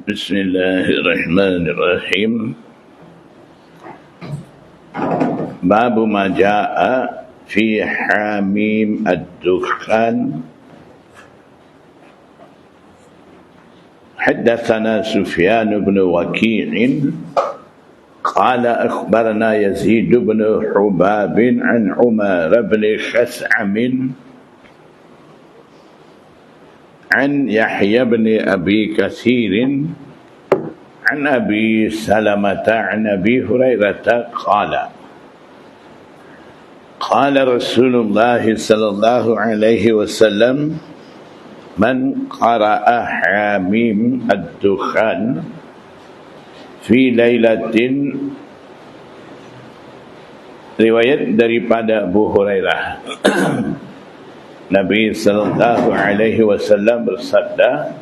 Bismillahirrahmanirrahim. Babu ma jaa fi hamim ad-dukhan. Haddatsana Sufyan bin Waki' qala akhbarana Yazid bin Hubab an Umar bin Khas'am عن يحيى بن أبي كثير عن أبي سلمة عن أبي هريرة قال قال رسول الله صلى الله عليه وسلم من قرأ حاميم الدخان في ليلة. Riwayat daripada Abu Hurairah. Nabi sallallahu alaihi wasallam bersabda,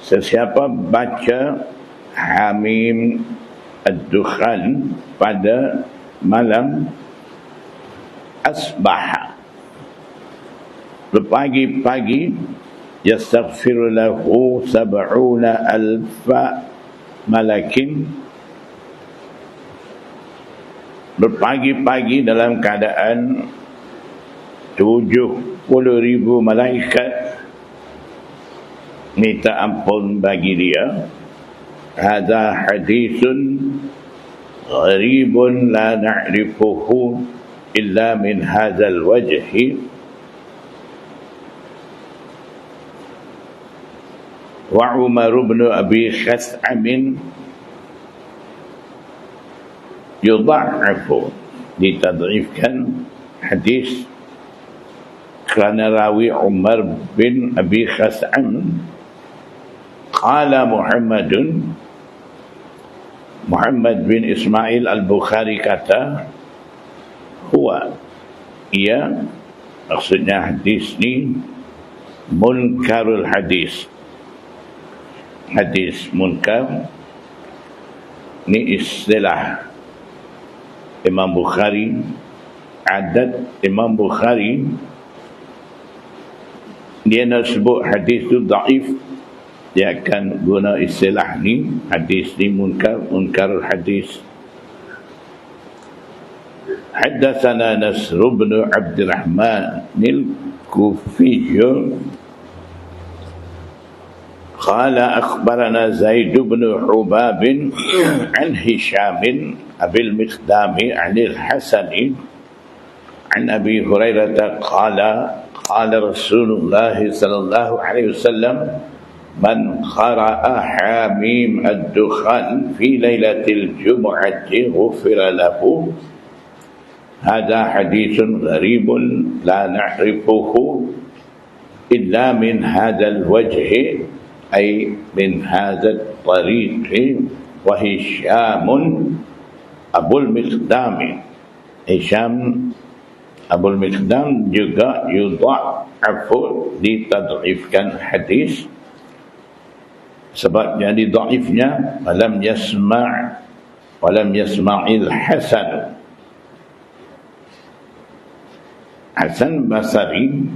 sesiapa baca Hamim ad-Dukhan pada malam asbah, berpagi-pagi, yastaghfiru lahu sab'una alfa malakin, berpagi-pagi dalam keadaan 70,000 malaikat minta ampun bagi dia. Hadza haditsun gharibun la na'rifuhu illa min hadzal wajhi. Wa Umar bin Abi Khas'am yudha'afu, ditad'ifkan hadis kerana rawi Umar bin Abi Khas'am. Qala Muhammad bin Ismail al-Bukhari kata, huwa, ia, maksudnya hadis ni munkarul hadis. Hadis munkar ni istilah Imam Bukhari, adat Imam Bukhari. Dia nak sebut hadis tu dhaif, dia akan guna istilah ni, hadis ni munkarul hadis. Haddatsana Nasr bin Abdurrahman al-Kufi qala akhbarana Zaid bin Hubab an Hisham Abil Miqdam an al-Hasan an Abi Hurairah qala قال رسول الله صلى الله عليه وسلم من قرأ حاميم الدخان في ليلة الجمعة غفر له. هذا حديث غريب لا نعرفه إلا من هذا الوجه، أي من هذا الطريق. وهشام أبو المقدام، هشام Abul Miqdam juga yudha'afu, ditad'ifkan hadis. Sebab jadi dhaifnya walam yasma'il Hasan. Hasan Basri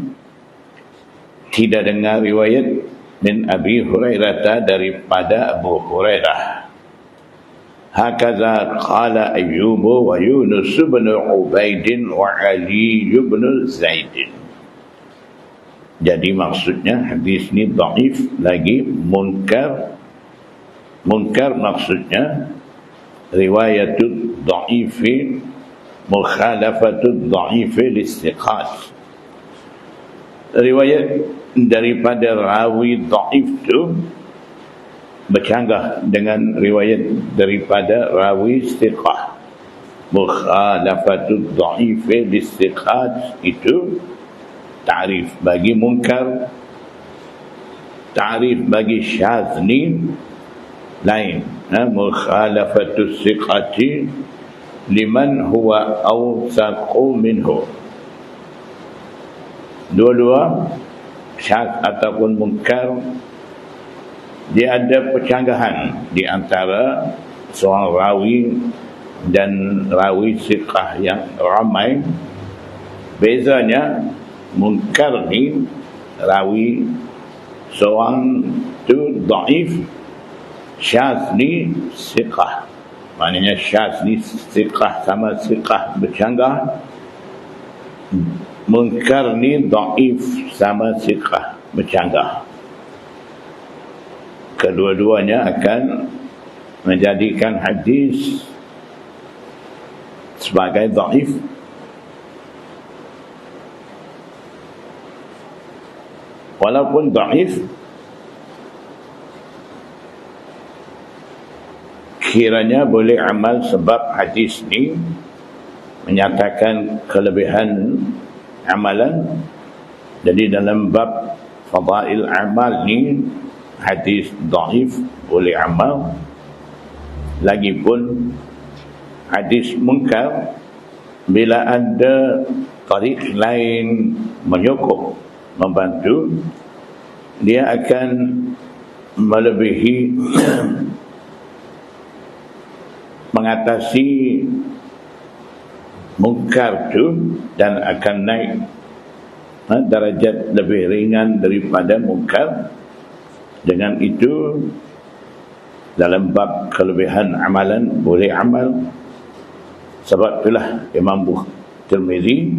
tidak dengar riwayat min Abi Hurairah, daripada Abu Hurairah. Hakaza qala Ayyub wa Yunus bin Ubaid wa Ali bin Zaid. Jadi maksudnya hadis ni dhaif, lagi munkar. Munkar maksudnya riwayatul dhaifi mukhalafatul dhaifi listiqat. Riwayat daripada rawi dhaif tu bercanggah dengan riwayat daripada rawi istiqah. Mukhalafatul dha'ifi listiqat itu ta'rif bagi munkar, ta'rif bagi syadz ni lain. Mukhalafatul siqati liman huwa awsaqu minhu. Dua-dua syadz ataupun munkar, dia ada percanggahan di antara seorang rawi dan rawi siqah yang ramai. Bezanya munkar ni rawi seorang tu dhaif, syaz ni siqah. Maknanya syaz ni siqah sama siqah bercanggah. Munkar ni dhaif sama siqah bercanggah. Kedua-duanya akan menjadikan hadis sebagai dhaif. Walaupun dhaif, kiranya boleh amal sebab hadis ni menyatakan kelebihan amalan. Jadi dalam bab fadail amal ni hadis dhaif boleh amal. Lagipun hadis munkar bila ada tarik lain menyokong, membantu, dia akan melebihi mengatasi munkar tu dan akan naik darajat lebih ringan daripada munkar. Dengan itu dalam bab kelebihan amalan boleh amal. Sebab itulah Imam Tirmizi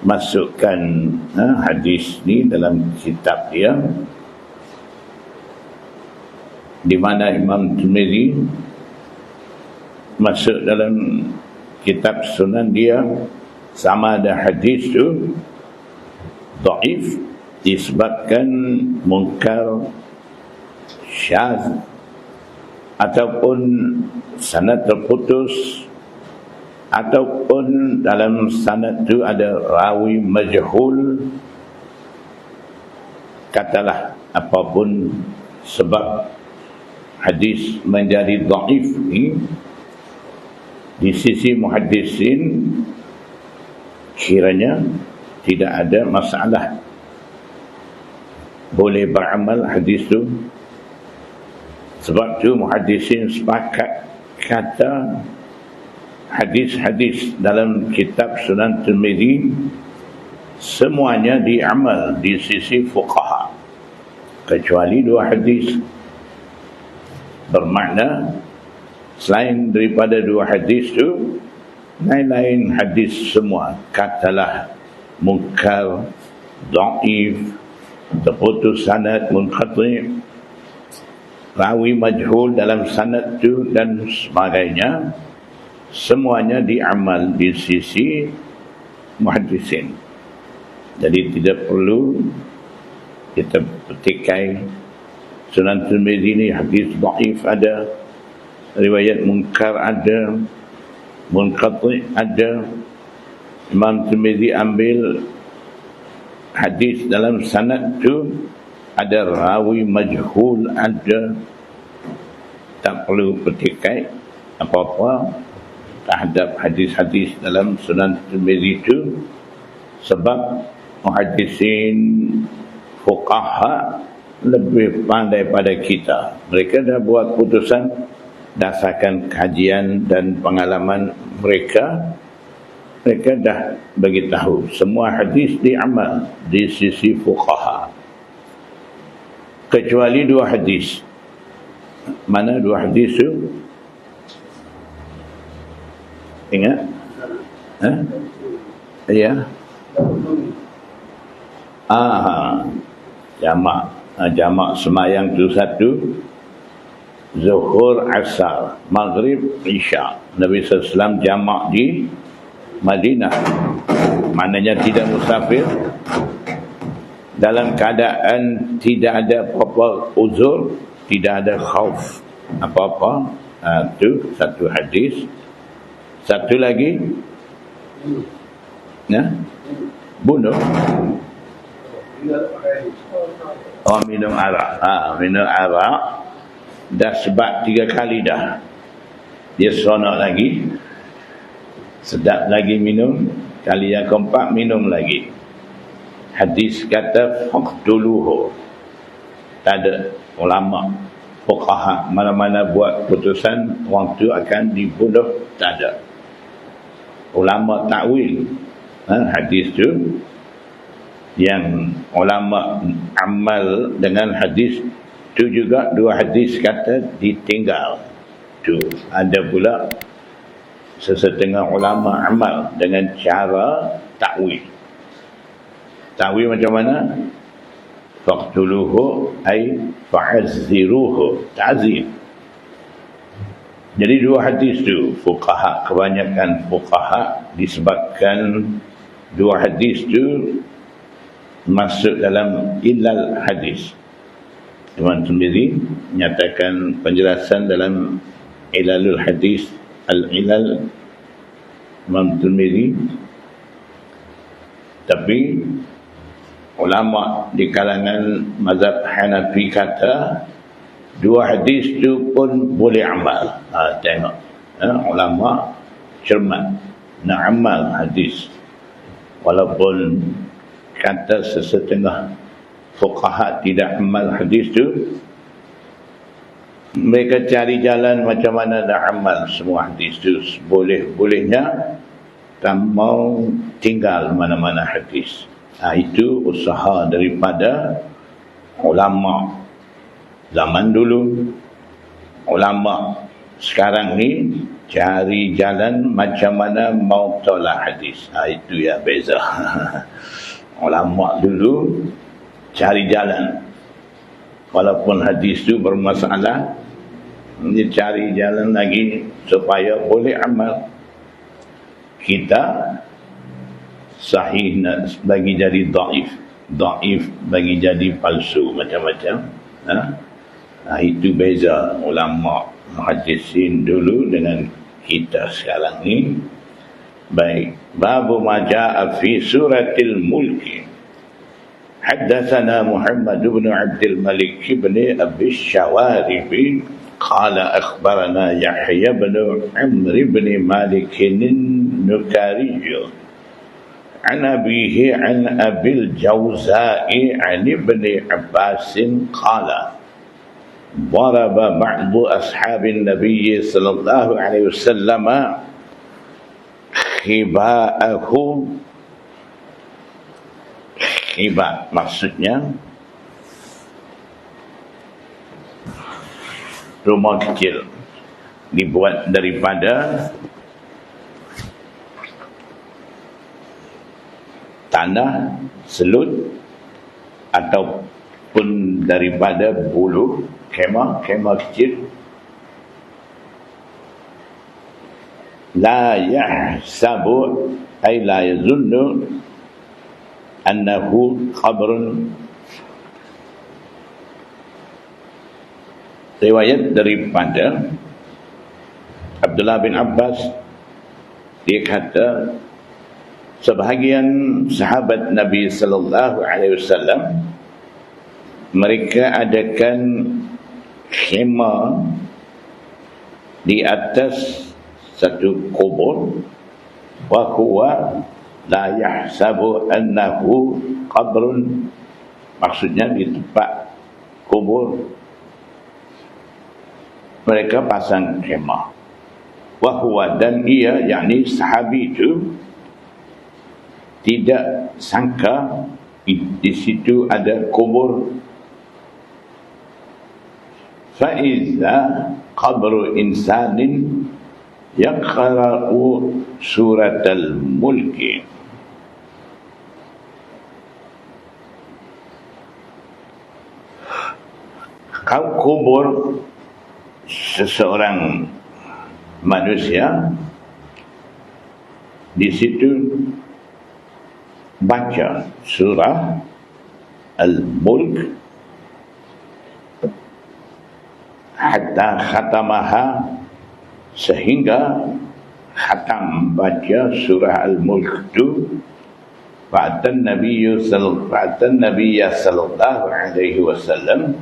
masukkan hadis ni dalam kitab dia, di mana Imam Tirmizi masuk dalam kitab sunan dia sama ada hadis tu dhaif disebabkan munkar, syaz, ataupun sanad terputus, ataupun dalam sanad tu ada rawi majhul. Katalah apapun sebab hadis menjadi dhaif ni, di sisi muhaddisin kiranya tidak ada masalah, boleh beramal hadis tu. Sebab tu muhaddisin sepakat kata hadis-hadis dalam kitab Sunan Tirmizi semuanya diamal di sisi fuqaha, kecuali dua hadis. Bermakna selain daripada dua hadis tu, lain-lain hadis semua katalah munkar, dhaif, terputus sanad, munqati', rawi majhul dalam sanad tu dan sebagainya, semuanya diamal di sisi muhaddisin. Jadi tidak perlu kita petikai Sunan Tirmizi ni hadis dhaif ada, riwayat munkar ada, munqati' ada. Imam Tirmizi ambil hadis dalam sanad tu ada rawi majhul ada. Tak perlu petikai apa-apa terhadap hadis-hadis dalam Sunan Tirmizi itu, sebab muhaddisin fuqaha lebih pandai pada kita. Mereka dah buat putusan dasarkan kajian dan pengalaman mereka. Mereka dah beritahu semua hadis diamal di sisi fuqaha, kecuali dua hadis. Mana dua hadis tu? Ingat? Ya. Jamak semayang tu satu, Zuhur, Asar, Maghrib, Isya. Nabi SAW jamak di Madinah. Maknanya tidak musafir, dalam keadaan tidak ada apa-apa uzur, tidak ada khauf apa-apa. Itu satu hadis. Satu lagi, bunuh. Minum arak. Minum arak dah sebab 3 kali dah. Dia seronok lagi, sedap lagi minum. Kali yang keempat minum lagi. Hadis kata faqtuluhu. Tak ada ulama fuqaha mana-mana buat putusan orang tu akan dibunuh, tak ada. Ulama takwil hadis tu, yang ulama amal dengan hadis Tu juga dua hadis kata ditinggal. Tu ada pula sesetengah ulama amal dengan cara takwil. Takwil macam mana? Faqtuluhu ay fa'azziruhu, ta'zir. Jadi dua hadis tu fuqaha, kebanyakan fuqaha disebabkan dua hadis tu masuk dalam ilal hadis. Imam Tirmizi nyatakan penjelasan dalam ilalul hadis, al-ilal Imam Tirmizi. Tapi ulama di kalangan mazhab Hanafi kata dua hadis tu pun boleh amal. Tengok, ulama cermat nak amal hadis, walaupun kata sesetengah fuqaha tidak amal hadis tu, mereka cari jalan macam mana nak amal semua hadis tu. Boleh-bolehnya tak mau tinggal mana-mana hadis. Itu usaha daripada ulama zaman dulu. Ulama sekarang ni cari jalan macam mana mau tolak hadis. Itu ya beza. Ulama dulu cari jalan, walaupun hadis tu bermasalah, dia cari jalan lagi supaya boleh amal. Kita sahih nak bagi jadi dhaif, dhaif bagi jadi palsu, macam-macam. Itu beza ulama muhaddisin dulu dengan kita sekarang ni. Baik, babu ma jaa fi suratil mulki. حدثنا محمد بن عبد الملك بن أبي الشوارب قال أخبرنا يحيى بن عمرو بن مالك النكاري عن أبيه عن أبي الجوزاء عن ابن عباس قال ضرب بعض أصحاب النبي صلى الله عليه وسلم خباءه. Khibah maksudnya rumah kecil dibuat daripada tanah, selut ataupun daripada bulu. Kemah kecil. La yahsabu ay la yazunnu annahu qabrun. Riwayat daripada Abdullah bin Abbas, dia kata sebahagian sahabat Nabi sallallahu alaihi wasallam mereka adakan khemah di atas satu kubur, wa huwa la yahsabu annahu qabrun, maksudnya di tempat kubur mereka pasang khemah. Wa huwa, dan ia, yakni sahabi itu tidak sangka di situ ada kubur. Fa iza qabru insanin yaqra'u suratal mulki. Kau kubur seseorang manusia, di situ baca surah Al-Mulk hatta khatamaha, sehingga khatam baca surah Al-Mulk itu. Fa'atan Nabi sallallahu alaihi wasallam,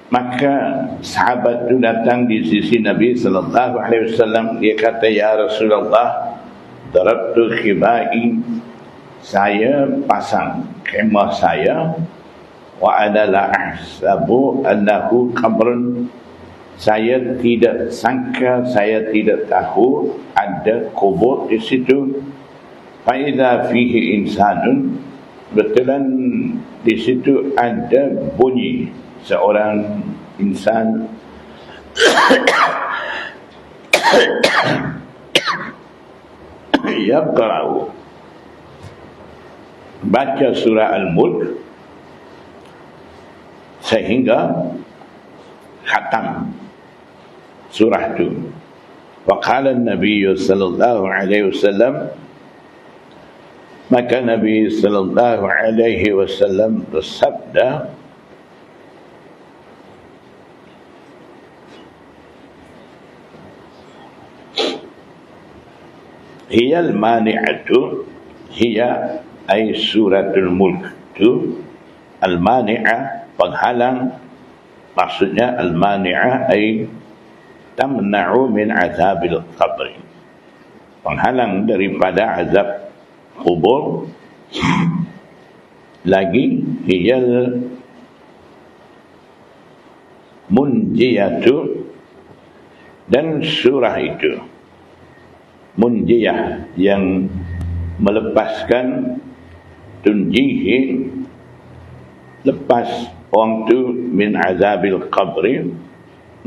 maka sahabat itu datang di sisi Nabi sallallahu alaihi wasallam. Dia kata, ya Rasulullah, darabtu khibai, saya pasang khemah saya, wa ana la ahsabu annahu qabrun, saya tidak sangka, saya tidak tahu ada kubur di situ. Fa idza fihi insanun, Betulan di situ ada bunyi seorang insan yaqra'u, baca surah Al-Mulk sehingga khatam surah itu. Wa qala an-nabiy sallallahu alaihi wasallam, maka Nabi sallallahu alaihi wasallam bersabda, hiya al-mani'atu, hiya ay suratul mulk, itu al-mani'ah, penghalang. Maksudnya al-mani'ah ay tamna'u min azabil qabr, penghalang daripada azab kubur. Lagi hiya munjiyatu, dan surah itu munjiyah yang melepaskan, tunjihi, lepas orang tu min azabil qabri,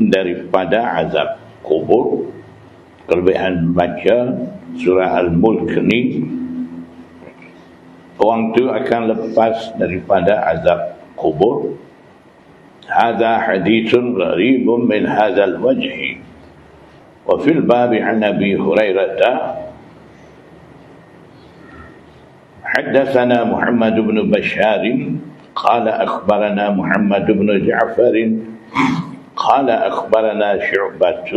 daripada azab kubur. Kelebihan baca surah Al-Mulk ni, orang tu akan lepas daripada azab kubur. Hadha hadithun gharibun min hadzal wajhi. وفي الباب عن أبي هريرة حدثنا محمد بن بشار قال أخبرنا محمد بن جعفر قال أخبرنا شعبة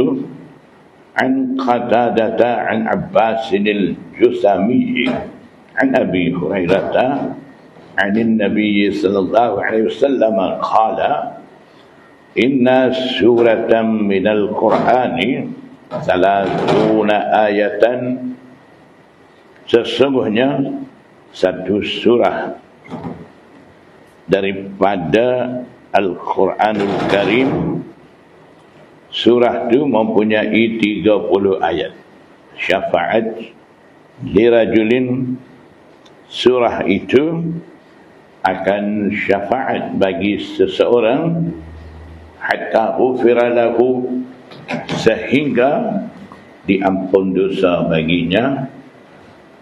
عن قتادة عن عباس الجسمي عن أبي هريرة عن النبي صلى الله عليه وسلم قال إن سورة من القرآن salatuna ayatan, sesungguhnya satu surah daripada Al-Quranul Karim, surah itu mempunyai 30 ayat. Syafa'at lirajulin, surah itu akan syafaat bagi seseorang, hatta ghufira lahu, sehingga diampun dosa baginya.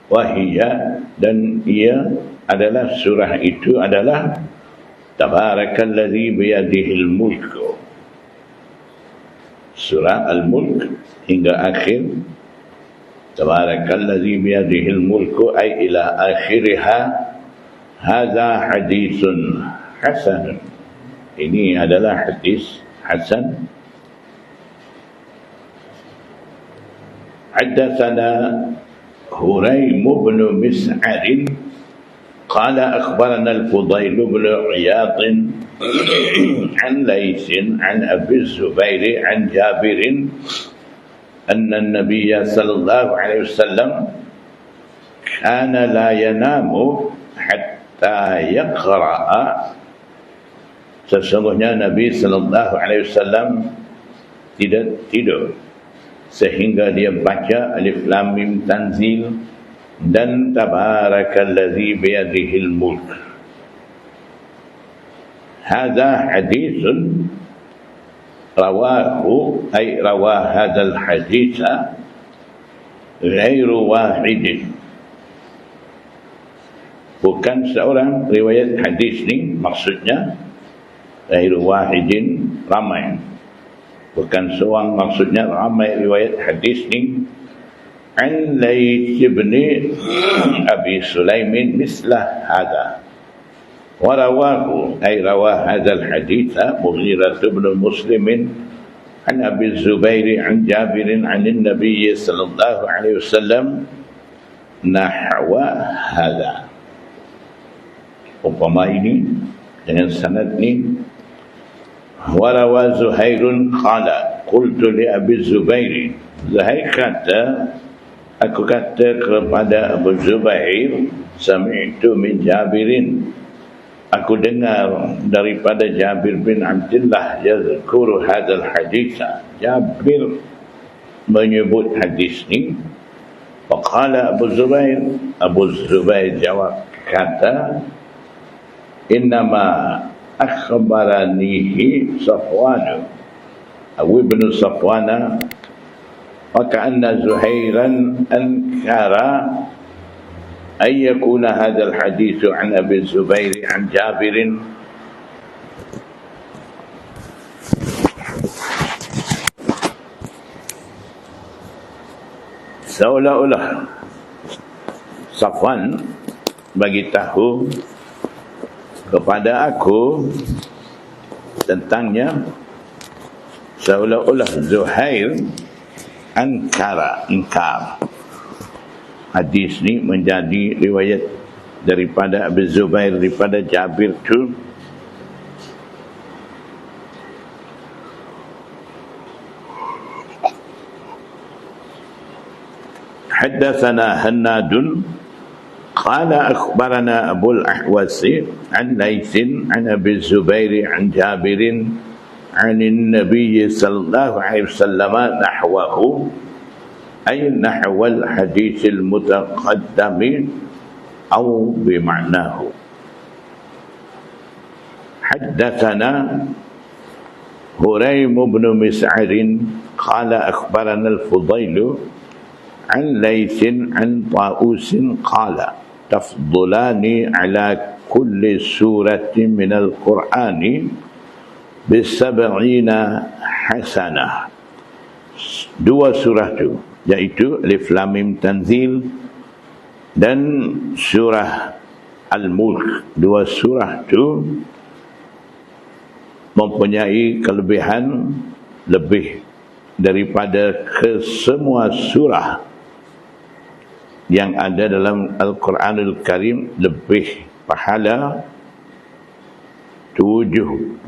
Wahiyya, dan ia adalah, surah itu adalah Tabarakalladzi biyadihil mulku, surah Al-Mulk hingga akhir. Tabarakalladzi biyadihil mulku ay ila akhiriha. Hadza haditsun hasan, ini adalah hadis hasan. حدثنا هريم بن مسعر قال أخبرنا الفضيل بن عياض عن ليث عن أبي الزبير عن جابر أن النبي صلى الله عليه وسلم كان لا ينام حتى يقرأ, sesungguhnya Nabi sallallahu alaihi wasallam tidak tidur sehingga dia baca Alif Lam Mim Tanzil dan Tabarakalladzi biyadihil mulk. Hadza haditsun rawahu, ay rawah hadzal haditsa ghairu wahidin, bukan seorang riwayat hadis ni, maksudnya ghairu wahidin, ramai, bukan seorang, maksudnya ramai riwayat hadis ni. An Layth ibn Abi Sulaimin mislah hadha, wa rawahu ay rawah hadzal hadits Mughirah ibn Muslim an Abi Zubair an Jabir an an-nabiy sallallahu alaihi wasallam nahwa hadha, umpama ini dengan sanad ni. Wa rawa Zuhairun qala qultu li Abi Zubair, Zuhair kata, aku kata kepada Abu Zubair, sami'tu min Jabirin, aku dengar daripada Jabir bin Abdullah yazkuru hadzal hadits, Jabir menyebut hadis ni. Faqala Abu Zubair, Abu Zubair jawab, kata innama akhbaranihi Safwan ibn Safwana wa ka'anna Zuhairan ankara ay yakuna hadha al-hadith an Abi Zubair an Jabir seolah-olah Safwan bagi tahu kepada aku tentangnya, seolah-olah Zuhair ingkar. Hadis ni menjadi riwayat daripada Abu Zubair daripada Jabir tu حدثنا هناد قال أخبرنا أبو الأحوص عن ليث عن أبي الزبير عن جابر عن النبي صلى الله عليه وسلم نحوه أي نحو الحديث المتقدم أو بمعناه. حدثنا هريم بن مسعر قال أخبرنا الفضيل عن ليث عن طاووس قال تفضلان على كل سورة من القرآن ب70 حسنة. Dua surah tu, iaitu Alif Lam Mim Tanzil dan surah Al-Mulk. Dua surah tu mempunyai kelebihan lebih daripada kesemua surah yang ada dalam Al-Quranul Karim, lebih pahala 70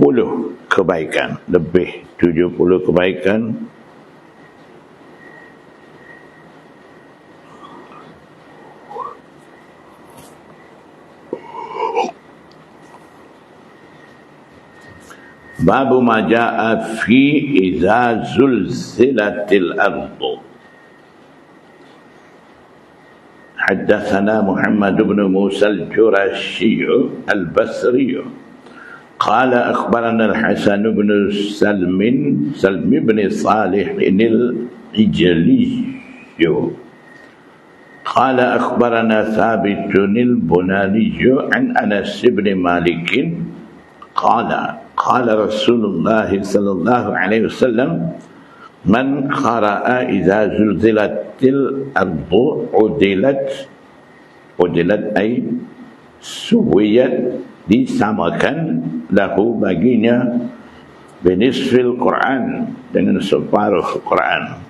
kebaikan, lebih 70 kebaikan. Babu ma jaa fi idza zulzilatil ardu. حدثنا محمد بن موسى الجرشي البصري قال أخبرنا الحسن بن سلم بن صالح العجلي قال أخبرنا ثابت البناني عن أنس بن مالك قال رسول الله صلى الله عليه وسلم من قرأ إذا زلزلت الأرض عدلت أي سويت disamakan lahu baginya binisfil Quran, dengan separuh Quran.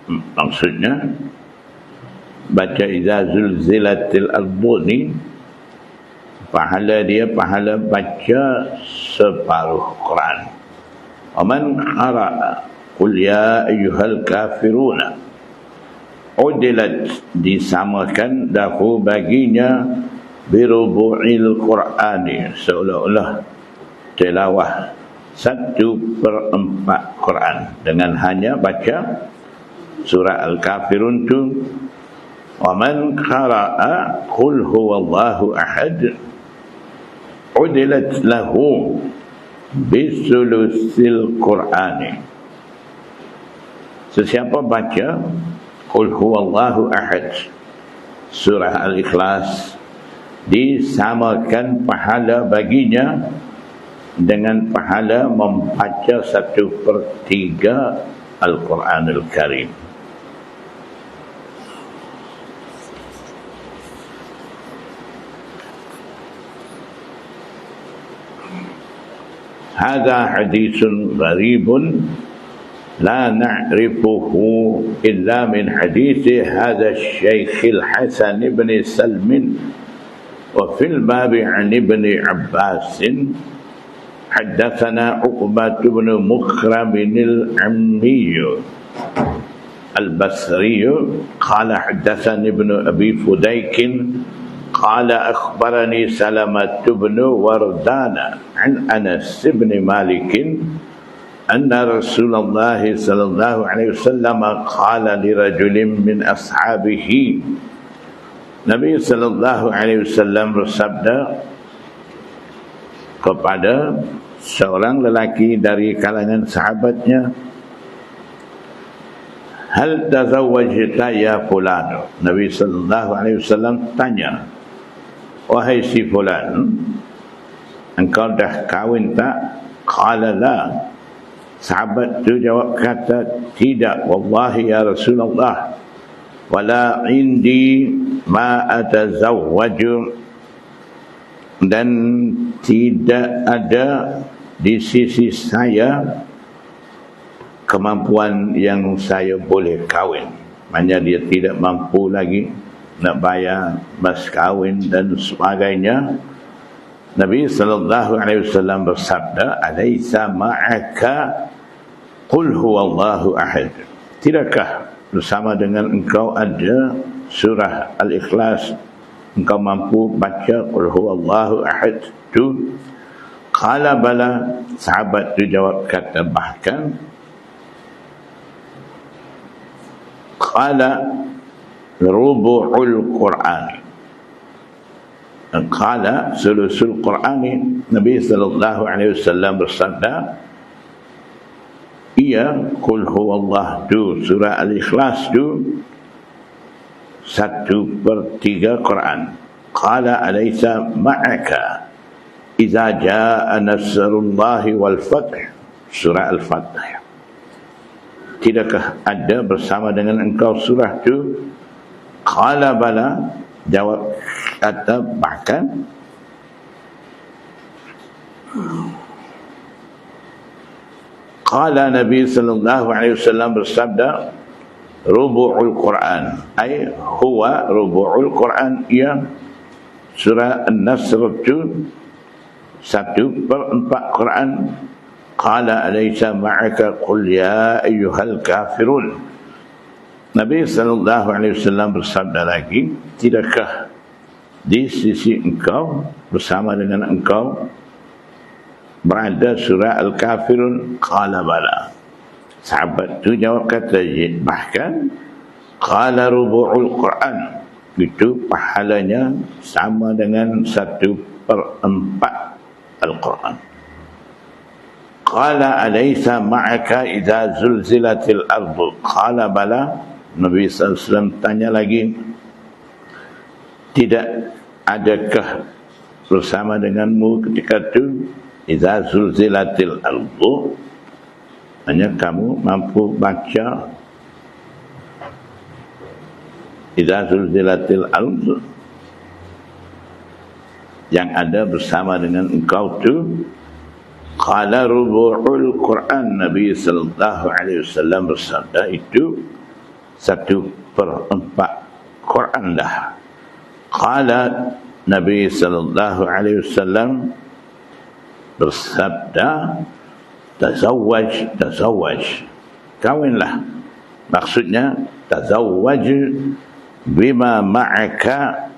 Maksudnya baca idza zulzilatil ardu ni pahala dia pahala baca separuh Quran. Aman qara'a qul ya ayyuhal kafiruna udilat disamakan lahu baginya birubu'il Qur'ani, seolah-olah tilawah 1/4 Quran dengan hanya baca surah Al-Kafirun tu. Wa man qara'a qul huwallahu ahad udilat lahu bisulusil Qur'ani. Sesiapa baca qul huwallahu ahad surah Al-Ikhlas, disamakan pahala baginya dengan pahala membaca 1/3 Al-Quranul Karim. Hadza haditsun gharibun la na'rifuhu illa min hadithi hadha al-Shaykh al-Hasan ibn Salm wa fil bab an ibn Abbas حدثنا عقبة بن مخرم العمي البصري قال حدثني ابن أبي فديك قال أخبرني سلمة بن وردان عن أنس بن مالك أن رسول الله صلى الله عليه وسلم قال لرجل من أصحابه Nabi sallallahu alaihi wasallam bersabda kepada seorang lelaki dari kalangan sahabatnya, hal tazawwajta ya fulan? Nabi sallallahu alaihi wasallam tanya, wahai si fulan, engkau dah kahwin tak? Qala la. Sahabat tu jawab kata, tidak wallahi ya Rasulullah, wala indi ma atazawwaju, dan tidak ada di sisi saya kemampuan yang saya boleh kahwin. Maknanya dia tidak mampu lagi nak bayar mas kahwin dan sebagainya. Nabi sallallahu alaihi wasallam bersabda, alaysa ma'aka qul huwallahu ahad? Tidakkah bersama dengan engkau ada surah Al-Ikhlas? Engkau mampu baca qul huwallahu ahad tu? Qala bala. Sahabat tu jawab kata, bahkan qala rubu'ul Qur'an. Qala sulusul Qur'ani. Nabi sallallahu alaihi wasallam bersabda, iya qul huwallah tu, surah Al-Ikhlas tu 1/3 Quran. Qala alaysa ma'aka idza jaa nasrullahi wal fath, surah Al-Fath. Tidakkah ada bersama dengan engkau surah tu? Qala bala. Jawab kata, bahkan qala Nabi sallallahu alaihi wasallam bersabda, rubu'ul Quran, ay huwa rubu'ul Quran, ia surah An-Nasr tu 1/4 Quran. Qala alaysa ma'aka qul ya ayyuhal kafirun. Nabi sallallahu alaihi wasallam bersabda lagi, tidakkah di sisi engkau, bersama dengan engkau berada surah Al-Kafirun? Qala bala. Sahabat tu jawab kata, bahkan qala rubu'ul Quran, itu pahalanya sama dengan 1/4 Al-Quran. Qala alaysa ma'aka idza zulzilatil ardu? Qala bala. Nabi SAW tanya lagi, tidak adakah bersama denganmu ketika itu idza zulzilatil ardu? Hanya kamu mampu baca idza zulzilatil ardu, yang ada bersama dengan engkau tu? Qala rubu'ul Quran. Nabi sallallahu alaihi wasallam bersabda, itu 1/4 Quran dah. Qala Nabi sallallahu alaihi wasallam bersabda, tazawwaj, kawinlah. Maksudnya tazawwaj bima ma'aka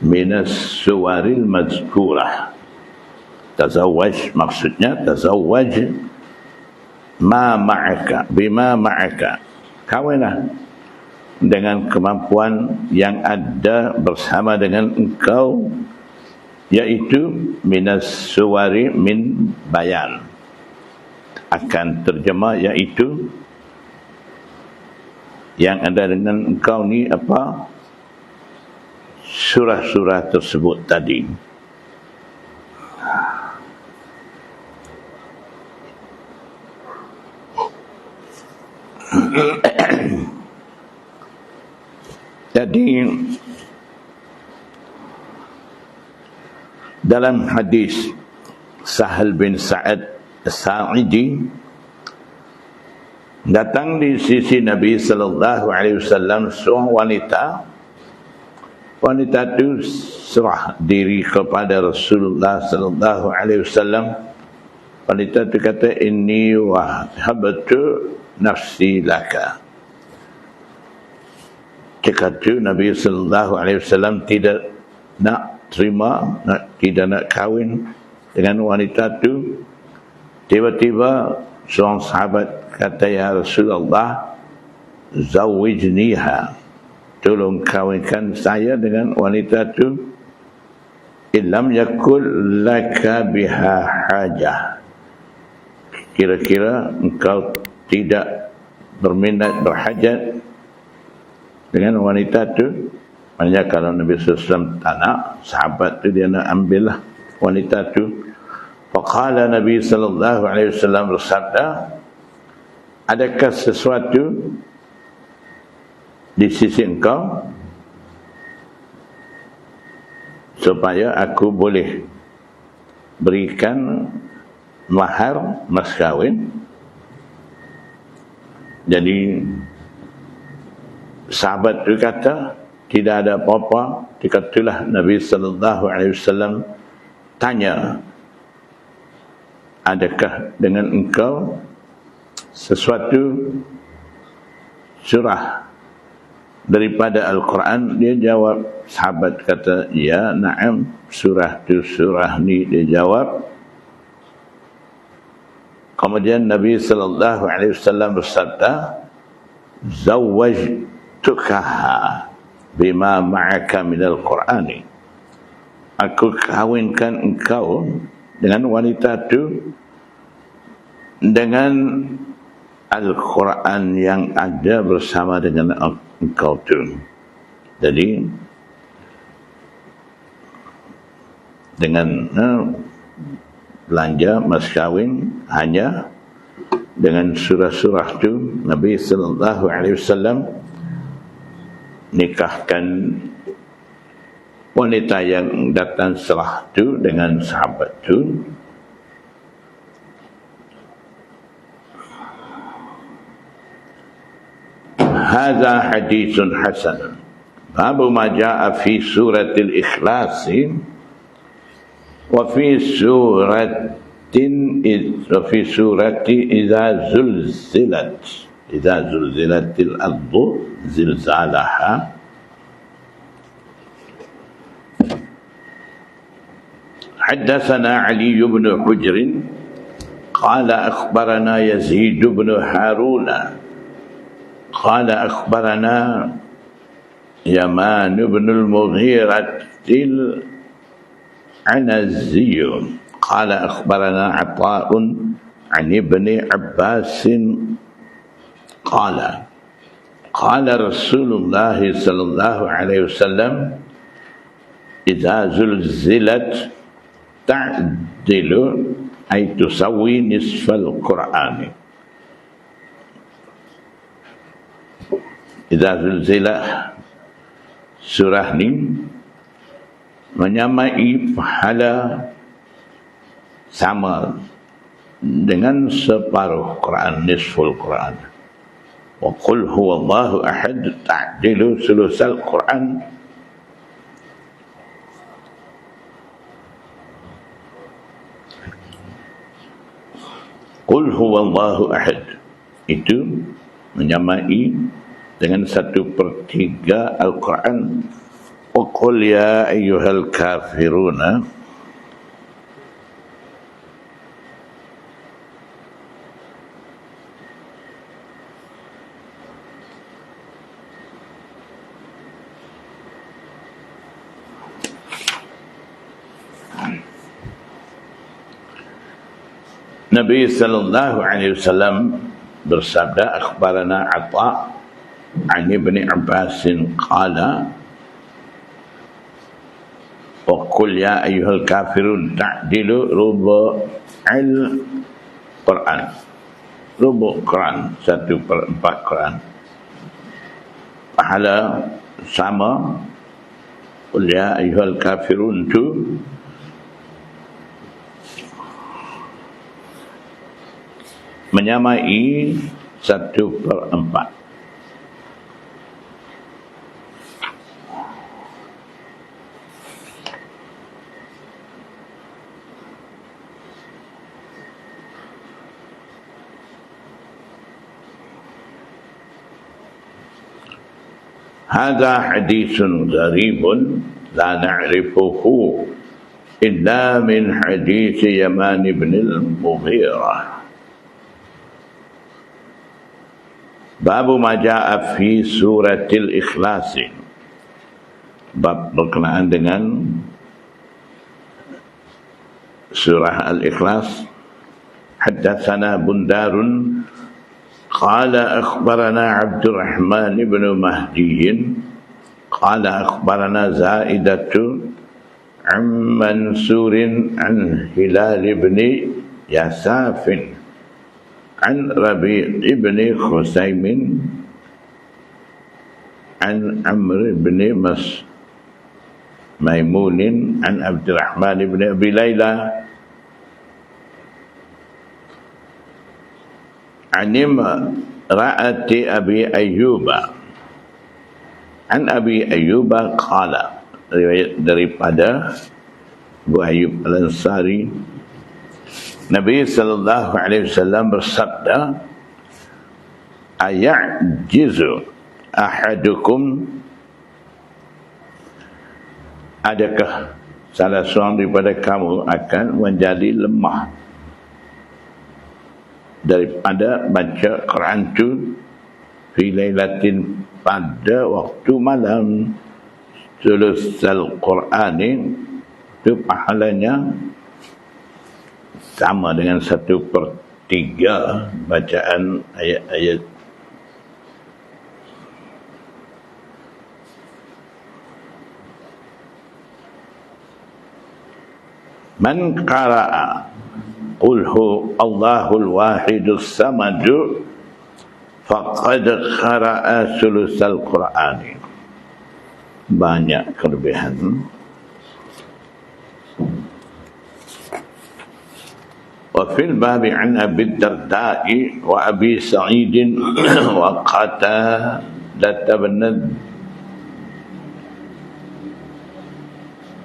minas suwaril mazkurah. Tazawwaj maksudnya tazawwaj ma ma'aka, bima ma'aka, kawinlah dengan kemampuan yang ada bersama dengan engkau, yaitu minas suwari, min bayan, akan terjemah yaitu yang ada dengan engkau ni apa? Surah-surah tersebut tadi. Jadi dalam hadis Sahal bin Sa'ad As-Sa'idi, datang di sisi Nabi sallallahu alaihi wasallam seorang wanita. Wanita itu serah diri kepada Rasulullah sallallahu alaihi wasallam. Wanita itu kata, inni wahabtu nafsi laka. Ketika itu Nabi sallallahu alaihi wasallam tidak nak terima, tidak nak kahwin dengan wanita itu. Tiba-tiba seorang sahabat kata, ya Rasulullah, zawijniha, tolong kawinkan saya dengan wanita itu, illam yakul laka biha hajah, kira-kira engkau tidak berminat, berhajat dengan wanita itu. Maknanya kalau Nabi SAW tak nak, sahabat tu dia nak ambillah wanita tu. Faqala Nabi SAW bersabda, adakah sesuatu di sisi engkau supaya aku boleh berikan mahar, mas kahwin? Jadi sahabat itu kata tidak ada apa-apa. Dikatalah Nabi SAW tanya, adakah dengan engkau sesuatu surah daripada Al-Quran? Dia jawab, sahabat kata, ya na'am, surah tu surah ni. Dia jawab. Kemudian Nabi SAW bersabda, zawwajtukaha bima ma'aka minal Qur'ani, aku kahwinkan engkau dengan wanita tu dengan Al-Quran yang ada bersama dengan engkau tu. Jadi dengan belanja mas kahwin hanya dengan surah-surah tu, Nabi SAW nikahkan wanita yang datang setelah tu dengan sahabat tu. Hadza haditsun hasan. Babu ma jaa fi suratil ikhlas wa fi surati idza zulzilatil ardu zilzalaha. Haddatsana Ali bin Hujr qala akhbarana Yazid bin Harun قال أخبرنا يمان بن المغيرة العنزي قال أخبرنا عطاء عن ابن عباس قال قال رسول الله صلى الله عليه وسلم إذا زلزلت تعدل أي تسوي نصف القرآن. Idza zulzilah, surah ni menyamai pahala sama dengan separuh Quran, nisful Quran. Wa qul huwallahu ahad ta'dilu sulusal Quran. Qul huwallahu ahad itu menyamai dengan 1/3 Al-Quran. Wa qul ya ayyuhal kafiruna. Nabi sallallahu alaihi wasallam bersabda, akhbarana Atha عن ابن عباس قال وقل يا أيها الكافرون تعدل ربع القرآن. Rubuk Quran, 1/4 Quran. Pahala sama qul ya ayyuhal kafirun tu menyamai 1/4. Hadza haditsun gharibun la na'rifuhu illa min hadits Yaman ibn al-Mughirah. Babu ma jaa fi suratil Ikhlas. Bab berkenaan dengan surah Al-Ikhlas. Haddatsana Bundarun qala akhbarana Abdurrahman ibn Mahdi qala akhbarana Zaidatu an Mansurin an Hilal ibn Yasafin an Rabi' ibn Khusaymin an Amr ibn Maimunin an Abdurrahman ibn Abi Layla an imra'ati Abi Ayyuba an Abi Ayyuba qala, riwayat daripada Abu Ayyub Al-Ansari, Nabi sallallahu alaihi wasallam bersabda, ayajizu ahadukum, adakah salah seorang daripada kamu akan menjadi lemah daripada baca Quran itu fi lailatin, pada waktu malam, sulusal Qur'ani itu pahalanya sama dengan 1/3 bacaan ayat-ayat. Man qara'a qul hu Allahul wahidus samadu faqad qara'a sulusal Qur'ani. Banyak kelebihan. Wa fil babi an Abi Darda'i wa Abi Sa'id wa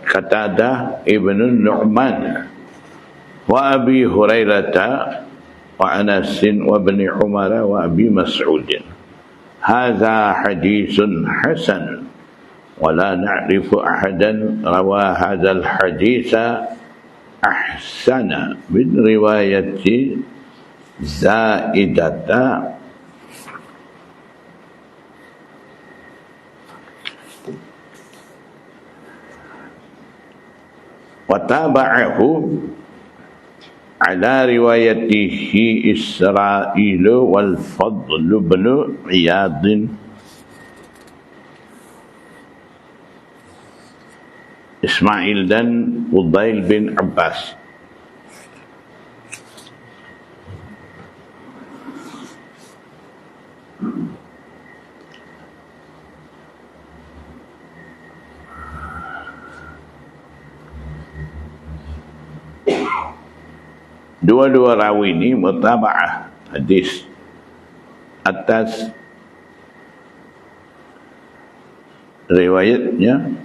Qatadah ibn Nu'man wa Abi Hurairah wa Anas wa Ibn Umar wa Abi Mas'ud. Hadza haditsun hasan wa la na'rifu ahadan rawa hadzal haditsa ahsana min riwayati Zaidata wa tabi'ahu ala riwayatihi Israil wal Fadl ibn Iyad Ismail dan Udail bin Abbas. Dua-dua rawi ini mutaba'ah hadis atas riwayatnya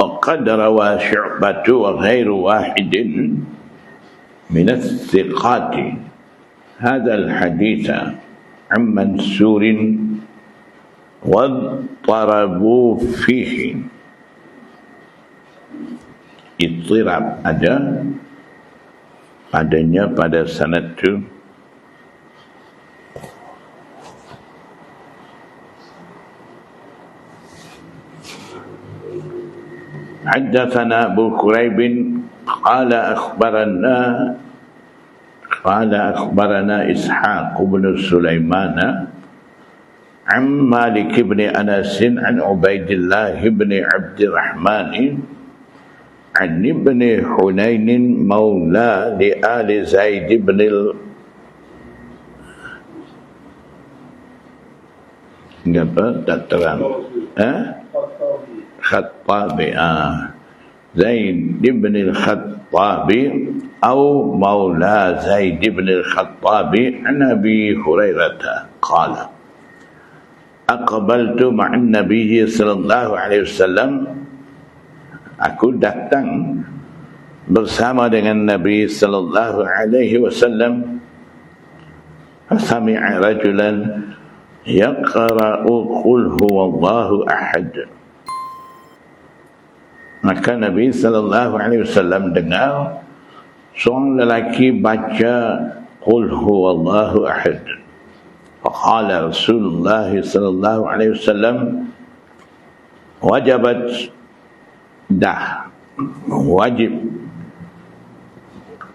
وقد روى شعبة وغير واحد من الثقات هذا الحديث عن منصور واضطربوا فيه. Ittirab adanya pada sanad itu. Haddatsana Abu Quraib qala akhbarana Ishaq bin Sulaiman an Malik bin Anas an Ubaidillah bin Abdurrahman an Ibn Hunain maula li ali Zaid bin tak terang. Khattabi, Zaid ibn al-Khattabi atau maula Zaid ibn al-Khattabi an Abi Hurairah qala aqbaltu ma'an Nabi sallallahu alaihi wasallam, aku datang bersama dengan Nabi sallallahu alaihi wasallam. Fasami'a rajulan yaqra'u qul huwallahu ahad. Maka Nabi sallallahu alaihi wasallam dengar seorang lelaki baca qul huwallahu ahad. Faqala Rasulullah sallallahu alaihi wasallam, wajabat, dah wajib.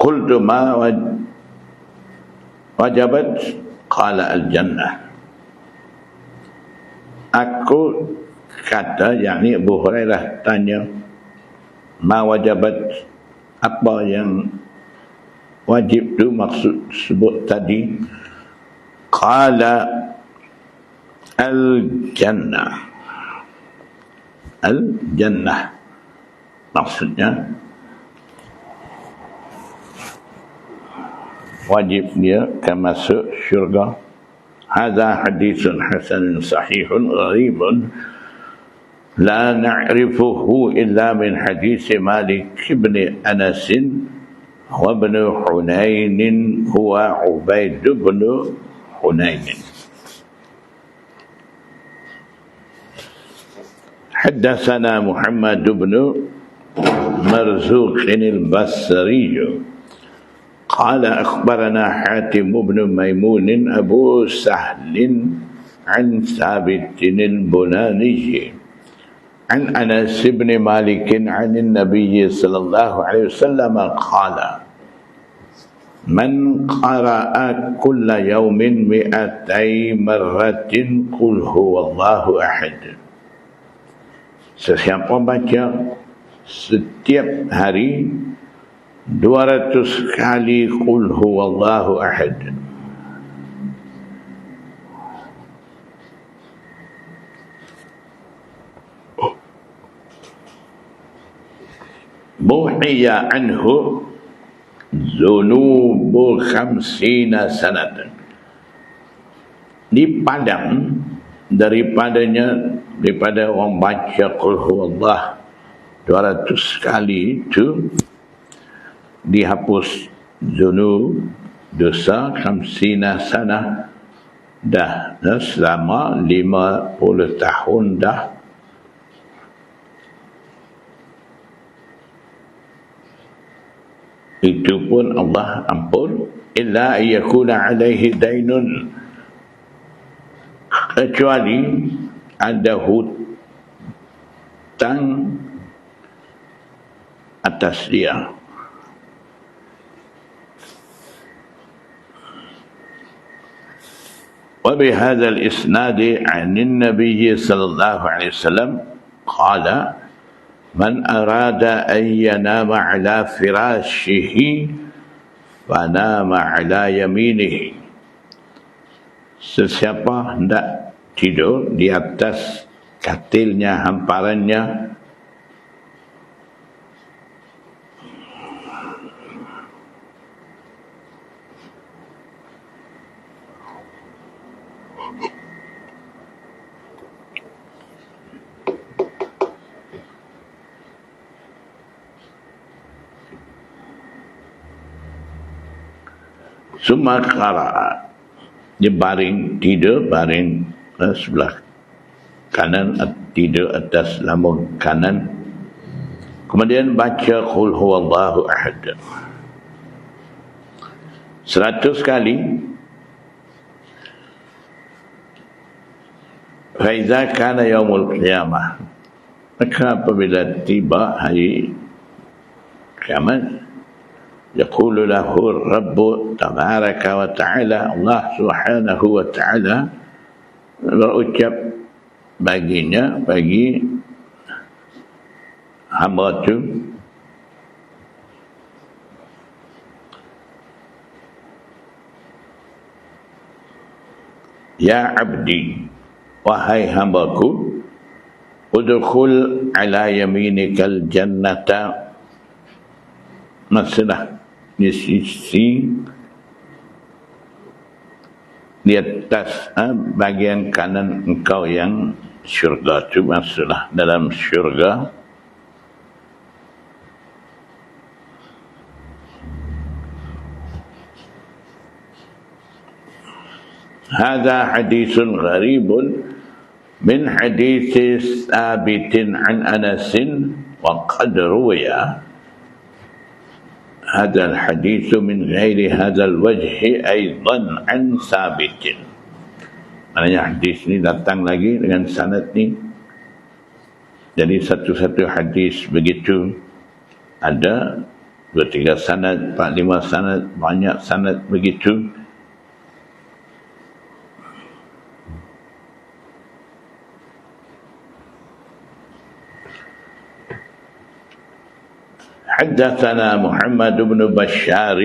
Qultu ma wajabat? Qala al-jannah. Aku kata, yakni Abu Hurairah tanya, ma wajabat, apa yang wajib tu maksud sebut tadi? Qala al-jannah. Al-jannah maksudnya wajib dia akan masuk syurga. Hadha hadithun hasanun sahihun gharibun la na'rifuhu illa min hadith Malik ibn Anas wa ibn Hunain huwa Ubaid ibn Hunain. حدثنا محمد بن مرزوق البصري قال أخبرنا حاتم بن ميمون أبو سهل عن ثابت البناني عن أنس بن مالك عن النبي صلى الله عليه وسلم قال من قرأ كل يوم 200 مرة قل هو الله أحد. Sesiapa baca setiap hari 200 kali qul huwallahu ahad, muhiya anhu dhunubu 50 sanatan, dipadam daripada orang baca qul huwallah 200 kali itu, dihapus dzunub, dosa 50 sanah, dah selama 50 tahun dah. Itu pun Allah ampun, illa yakuna alaihi dainun, kecuali ada hutang atas dia. وبهذا الإسناد عن النبي صلى الله عليه وسلم قال من أراد أن ينام على فراشه فنام على يمينه. Sesiapa hendak tidur di atas katilnya, hamparannya, summa qara'a, dia baring, tidur baring sebelah kanan, tidur atas lambung kanan, kemudian baca qul huwallahu ahad 100 kali. Fa iza kana yaumul qiyamah, maka apabila tiba hari kiamat, yaqulu lahu Rabbu tabaraka wa ta'ala, Allah subhanahu wa ta'ala berucap baginya, bagi hamba itu, ya abdi, wahai hambaku, udkhul ala yaminikal jannata, masuklah di di atas bagian kanan engkau yang syurga. Tu masuklah dalam syurga. Hadza haditsun gharibun min hadits thabitin an Anasin wa qad ruwiya هذا الحديث من غير هذا الوجه أيضا عن ثابت. Maknanya hadis ni datang lagi dengan sanad ni. Jadi satu-satu hadis begitu ada 2-3 sanad, 4-5 sanad, banyak sanad begitu. حدثنا محمد بن بشار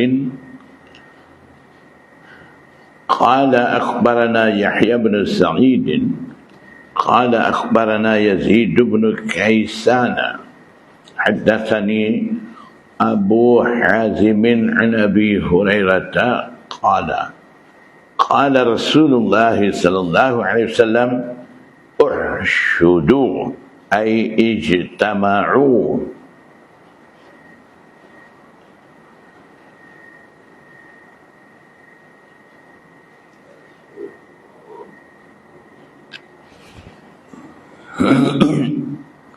قال أخبرنا يحيى بن سعيد قال أخبرنا يزيد بن كيسان حدثني أبو حازم عن أبي هريرة قال قال رسول الله صلى الله عليه وسلم احشدوا أي اجتمعوا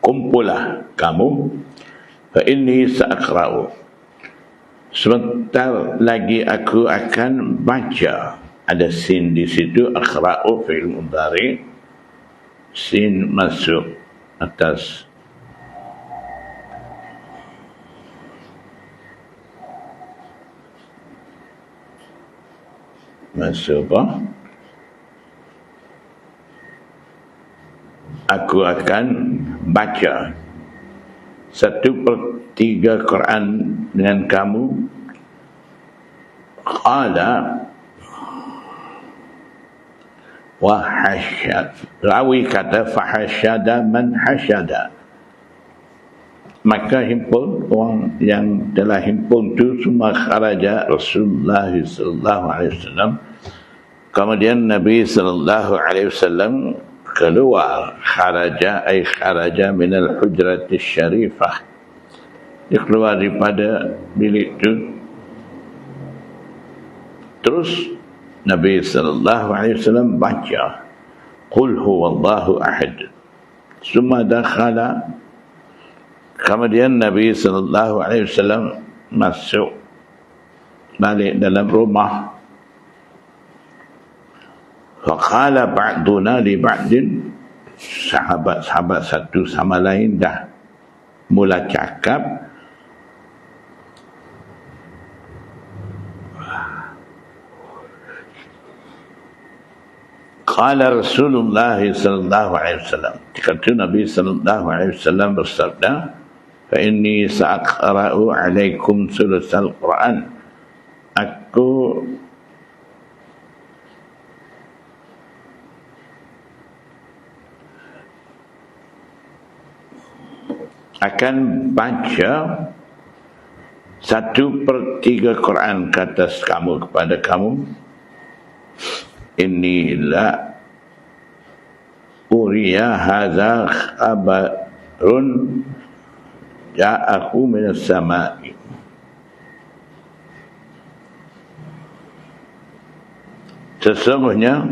kumpulah kamu, fa inni sa'aqra'u, sebentar lagi aku akan baca. Ada sin di situ, aqra'u fi'il mudhari, sin masuk atas masuk apa? Aku akan baca 1/3 Quran dengan kamu. Qala wa hashad, rawi kata fahashada man hashada, maka himpun orang yang telah himpun itu semua kharaja Rasulullah sallallahu alaihi wasallam. Kemudian Nabi sallallahu alaihi wasallam keluar, kharaja ay kharaja minal hujratis syarifah, dia keluar daripada bilik itu. Terus Nabi sallallahu alaihi wasallam baca qul huwallahu ahad, summa dakhala. Kemudian Nabi sallallahu alaihi wasallam masuk balik dalam rumah. Faqala ba'duna li ba'din, sahabat-sahabat satu sama lain dah mula cakap. Qala Rasulullah sallallahu alaihi wasallam, kata Nabi sallallahu alaihi wasallam bersabda, fa inni sa'aqra'u 'alaikum sulusal Quran, aku akan baca 1/3 Quran ke atas kamu, kepada kamu. Inilah uriya hadza khabarun ja'aku minas sama'i, sesungguhnya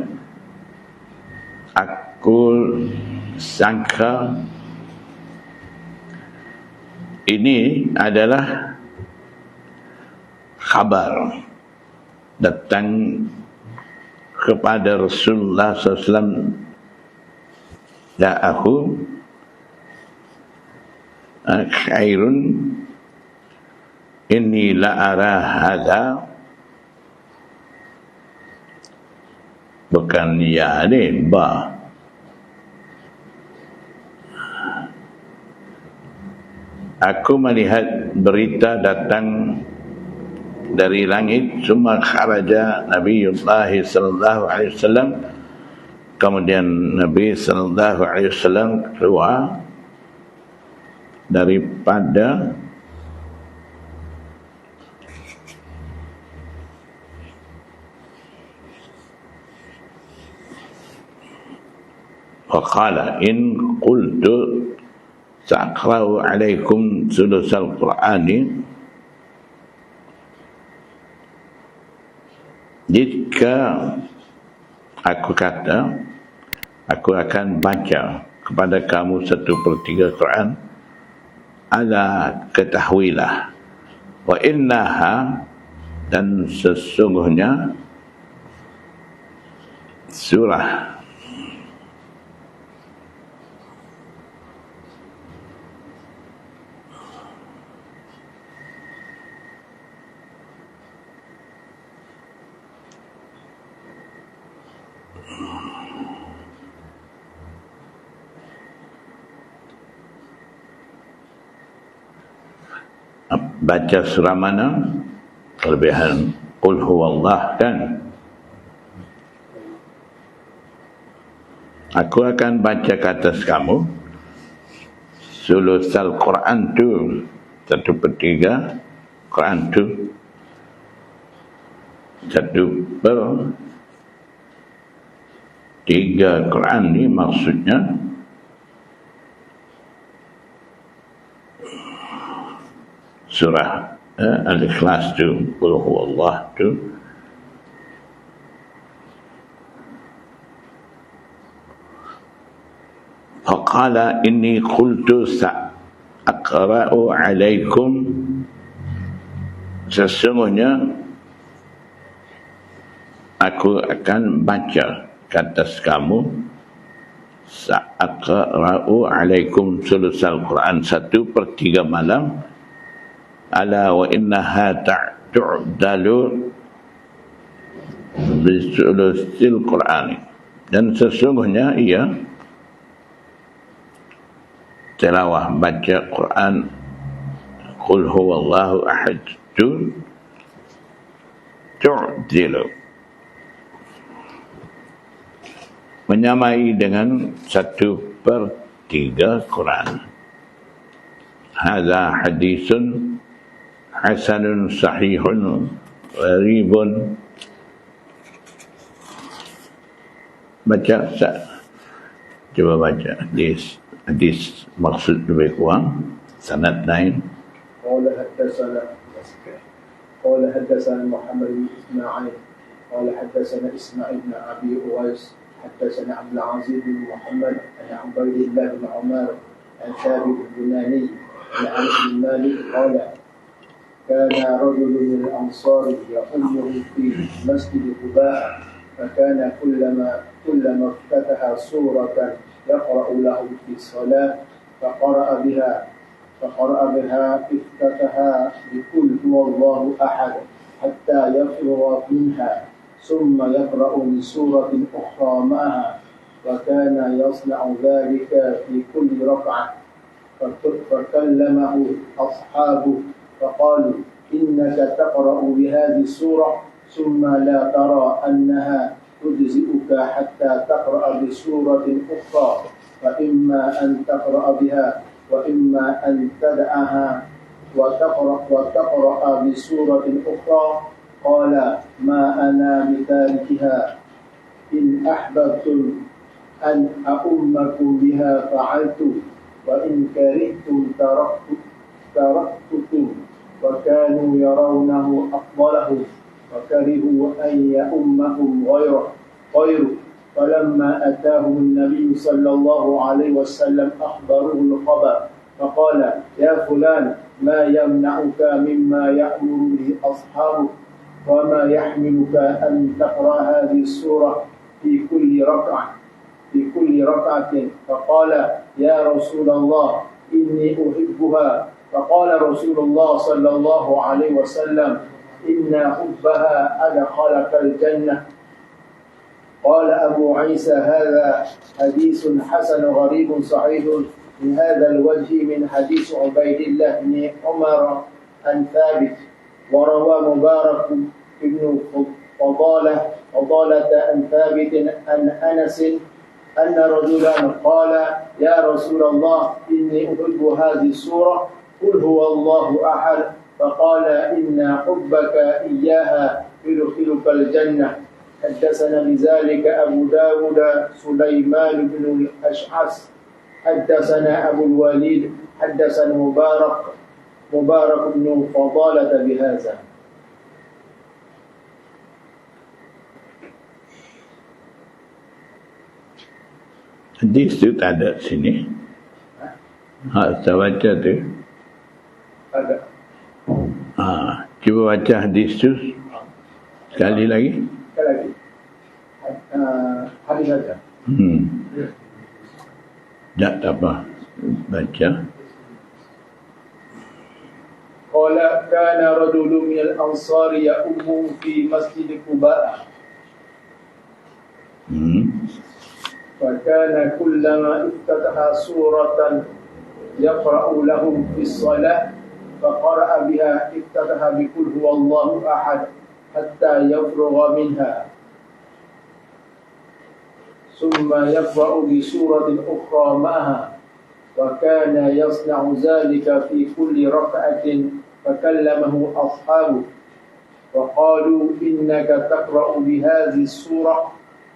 aku sangka ini adalah khabar datang kepada Rasulullah SAW. Ja'ahu khairun inni la'ara hadha, bukan ya ni ba, aku melihat berita datang dari langit. Summa kharaja Nabiullah sallallahu alaihi wasallam, kemudian Nabi sallallahu alaihi wasallam keluar daripada Faqala in qultu sa'aqra'u alaikum sulusal Qur'ani, jika aku kata aku akan baca kepada kamu 1/3 Quran, ala ketahuilah, wa innaha, dan sesungguhnya surah baca surah mana? Kelebihan Qul huwallah kan. Aku akan baca ke atas kamu sulusal Quran tu, 1/3 Quran tu, 1/3 Quran ni maksudnya surah Al-Ikhlas tu, Qul huwallah tu. Faqala inni qultu sa'aqra'u alaikum, sesungguhnya aku akan baca ke atas kamu sa'aqra'u alaikum sulusal Quran, 1/3 malam, ala wa innaha tu'dalu bisulusil Qur'ani, dan sesungguhnya ia tilawah baca Quran Qul huwallahu ahad tu tu'dilu, menyamai dengan 1/3 Quran. Hadza hadisun hasanun sahihun gharibun. Baca, coba baca hadis maksud lebih kurang, sanad lain. قال حدثنا محمد بن إسماعيل قال حدثنا إسماعيل بن أبي أويس حدثنا عبد العزيز بن محمد عن عبيد الله بن عمر عن ثابت البناني عن أنس بن مالك قال كان رجل من الأنصار يؤمه في مسجد قباء، فكان كلما افتتح سورة يقرأ له في الصلاة فقرأ بها افتتحها بقل هو الله أحد حتى يفرغ منها، ثم يقرأ بسورة أخرى معها، وكان يصنع ذلك في كل ركعة. فكلمه أصحابه فقالوا إنك تقرأ بهذه السورة ثم لا ترى أنها تجزئك حتى تقرأ بسورة أخرى، فإما أن تقرأ بها وإما أن تدعها وتقرأ بسورة أخرى. قال ما أنا بتاركها، إن أحببتم أن أؤمكم بها فعلت، وإن كرهتم تركتكم. وكانوا يرونه أفضله وكرهوا أن يؤمهم غيره. فلما أتاهم النبي صلى الله عليه وسلم أخبروه الخبر، فقال يا فلان ما يمنعك مما يأمر به أصحابك، وما يحملك أن تقرأ هذه السورة في كل ركعة؟ فقال يا رسول الله إني أحبها. فقال رسول الله صلى الله عليه وسلم إن حبها أدخلك الجنة. قال أبو عيسى هذا حديث حسن غريب صحيح من هذا الوجه من حديث عبيد الله بن عمر عن ثابت. وروى مبارك بن فضالة عن ثابت عن أنس أن رجلا قال يا رسول الله إني أحب هذه السورة قل هو الله أحد، فقال إن حبك إياها يدخلك الجنة. حدثنا بذلك أبو داود سليمان بن الأشعث حدثنا أبو الوليد حدثنا مبارك بن فضالة بهذا. Hadis tu tak ada sini. Saya baca tu. Ada. Cuba baca hadis tu sekali lagi. Sekali lagi. Hadis saja. Tak apa. Baca. Qala kana rajulun min al-ansar ya'ummu fi masjid Quba. فكان كلما افتتح سورة يقرأ لهم في الصلاة فقرأ بها افتتح بقل هو الله أحد حتى يفرغ منها ثم يقرأ بسورة أخرى معها وكان يصنع ذلك في كل ركعة فكلمه أصحابه وقالوا إنك تقرأ بهذه السورة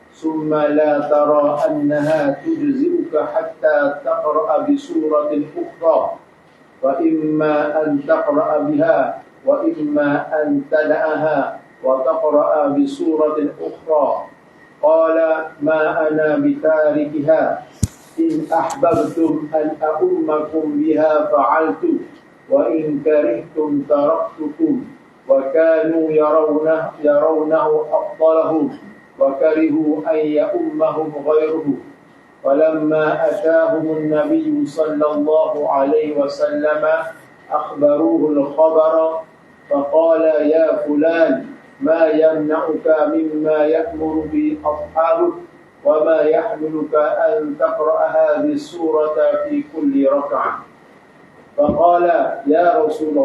ثم لا ترى أنها تجزئك حتى تقرأ بسورة أخرى وإما أن تقرأ بها وإما أن تدعها وتقرأ بسورة أخرى قال ما أنا بتاركها إن أحببتم أن أؤمكم بها فعلت وإن كرهتم تركتكم وكانوا يرونه أفضلهم وكرهوا أن يؤمهم غيره فلما أتاهم النبي صلى الله عليه وسلم أخبروه الخبر فقال يا فلان ما يمنعك مما يأمر به أصحابك وما يحملك أن تقرأ هذه السورة في كل ركعة فقال يا رسول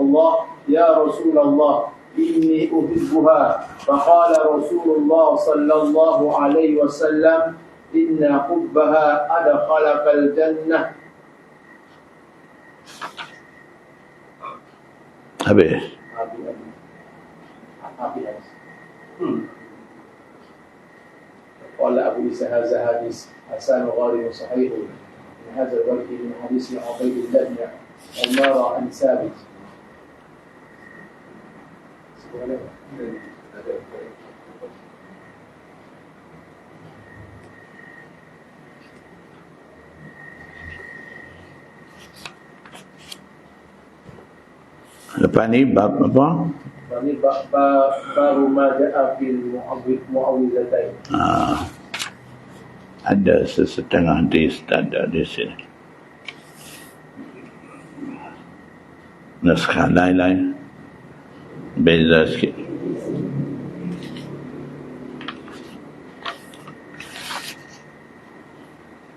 الله إني أحبها فقال رسول الله صلى الله عليه وسلم إن حبها أدخلك الجنة. Habis. قال أبو عيسى هذا حديث حسن غريب صحيح من هذا الوجه من حديث عبيد الله بن عمر عن ثابت. Lepas ni bab apa? Ini baru maja'a fil mu'awwizatain. Ada sesetengah hadis tak ada di sini. Naskah lain-lain beza sikit.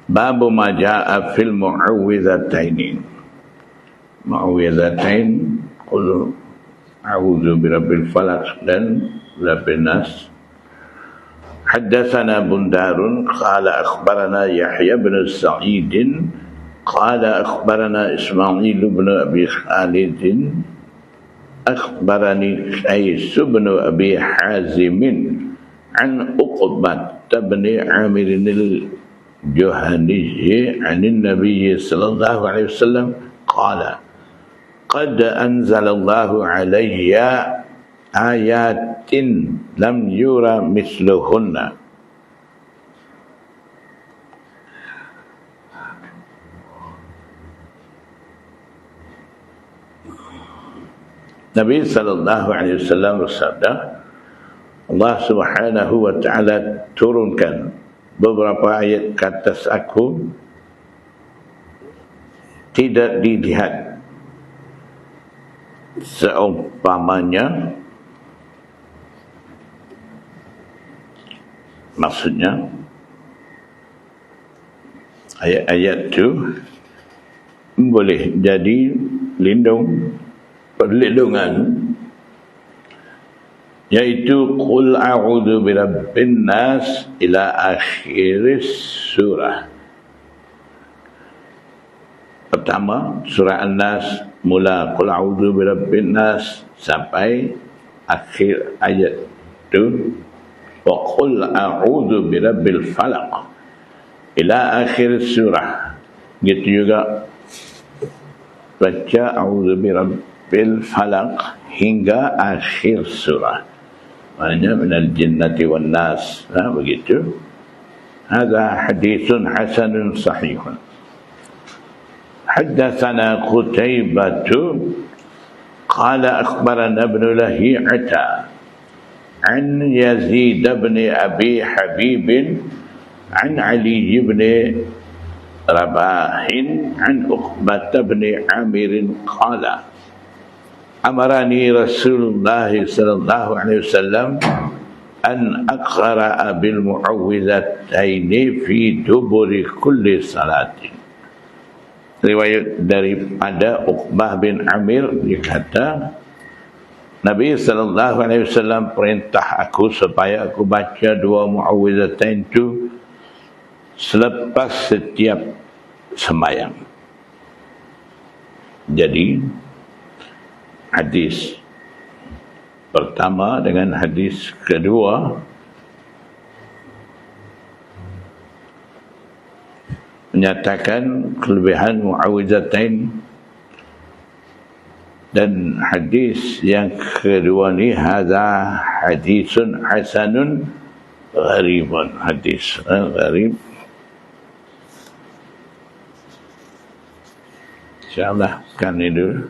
Babu ma jaa fil mu'awwidhataini. Mu'awwidhatain qul a'udzu birabbil falaq dan birabbin nas. حدثنا بندار قال أخبرنا يحيى بن سعيد قال أخبرنا إسماعيل بن أبي خالد أخبرني قيس بن أبي حازم عن عقبة بن عامر الجهني عن النبي صلى الله عليه وسلم قال قد أنزل الله علي آيات لم يرى مثلهن Nabi sallallahu alaihi wasallam bersabda, Allah Subhanahu wa taala turunkan beberapa ayat ke atas aku tidak dilihat seumpamanya, maksudnya ayat-ayat itu boleh jadi perlindungan, yaitu qul a'udzu birabbin nas ila akhir surah. Pertama surah An-Nas mula qul a'udzu birabbin nas sampai akhir ayat itu wa qul a'udzu birabbil falaq ila akhir surah. Gitu juga baca a'udzu birabbil falaq hingga akhir surah. Maknanya minal jinnati wan nas. Begitu. Hadza haditsun hasanun sahihun. Haddatsana Qutaibah qala akhbarana ibn Lahiyata an Yazid ibn Abi Habib an Ali ibn Rabah an Uqbah ibn Amir qala amarani Rasulullah sallallahu alaihi wasallam an aqra'a bil mu'awwidhataini fi duburi kulli salatin. Riwayat daripada Uqbah bin Amir dikata Nabi sallallahu alaihi wasallam perintah aku supaya aku baca dua mu'awwidhatain itu selepas setiap sembahyang. Jadi hadis pertama dengan hadis kedua menyatakan kelebihan mu'awwidhatain, dan hadis yang kedua ni hadza hadisun hasanun gharibun, hadis gharib. InsyaAllah kan ini dulu.